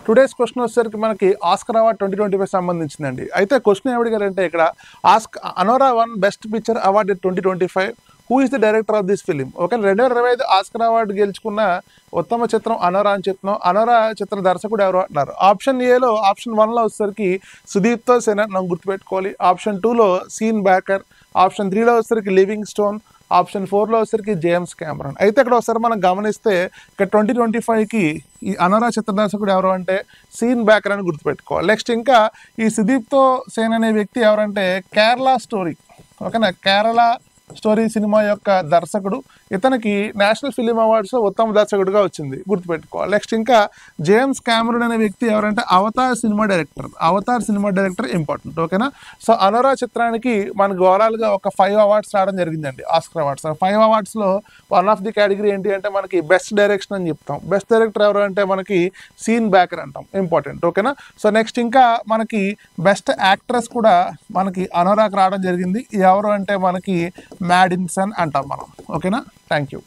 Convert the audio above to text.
Today's question వచ్చేసరికి మనకి Oscar award 2025 సంబంధించిందండి. అయితే క్వశ్చన్ ఏమడిగారంటే ఇక్కడ అనోరా one best picture award 2025. Who is the director of this film? Okay, 2025 Oscar award గెలుచుకున్న ఉత్తమ చిత్రం అనోరా అని చెప్తున్నాం. అనోరా చిత్ర దర్శకుడు ఎవరు అంటున్నారు. ఆప్షన్ ఏలో ఆప్షన్ 1లో వచ్చేసరికి సుదీప్తో సేన మనం గుర్తుపెట్టుకోవాలి. ఆప్షన్ 2లో సీన్ బ్యాకర్. ఆప్షన్ 3లో వచ్చేసరికి లివింగ్ స్టోన్. ఆప్షన్ 4లో వచ్చేసరికి జేమ్స్ కెమెరాన్. అయితే ఇక్కడ ఒకసారి మనం గమనిస్తే ఇక్కడ 2025కి ఈ అనోరా చిత్ర దర్శకుడు ఎవరు అంటే సీన్ బ్యాకర్ అని గుర్తుపెట్టుకోవాలి. నెక్స్ట్ ఇంకా ఈ సుదీప్తో సేన్ అనే వ్యక్తి ఎవరంటే కేరళ స్టోరీ, ఓకేనా, కేరళ స్టోరీ సినిమా యొక్క దర్శకుడు. ఇతనికి నేషనల్ ఫిలిం అవార్డ్స్లో ఉత్తమ దర్శకుడిగా వచ్చింది, గుర్తుపెట్టుకోవాలి. నెక్స్ట్ ఇంకా జేమ్స్ కెమెరాన్ అనే వ్యక్తి ఎవరంటే అవతార్ సినిమా డైరెక్టర్ ఇంపార్టెంట్, ఓకేనా. సో అనోరా చిత్రానికి మనకు ఓవరాల్గా ఒక 5 అవార్డ్స్ రావడం జరిగిందండి, ఆస్కర్ అవార్డ్స్. 5 అవార్డ్స్లో వన్ ఆఫ్ ది కేటగిరీ ఏంటి అంటే మనకి బెస్ట్ డైరెక్షన్ అని చెప్తాం. బెస్ట్ డైరెక్టర్ ఎవరు అంటే మనకి సీన్ బ్యాకర్ అంటాం, ఇంపార్టెంట్, ఓకేనా. సో నెక్స్ట్ ఇంకా మనకి బెస్ట్ యాక్ట్రెస్ కూడా మనకి అనోరాకి రావడం జరిగింది. ఎవరు అంటే మనకి మ్యాడిన్సన్ అంటాం మనం, ఓకేనా. Thank you.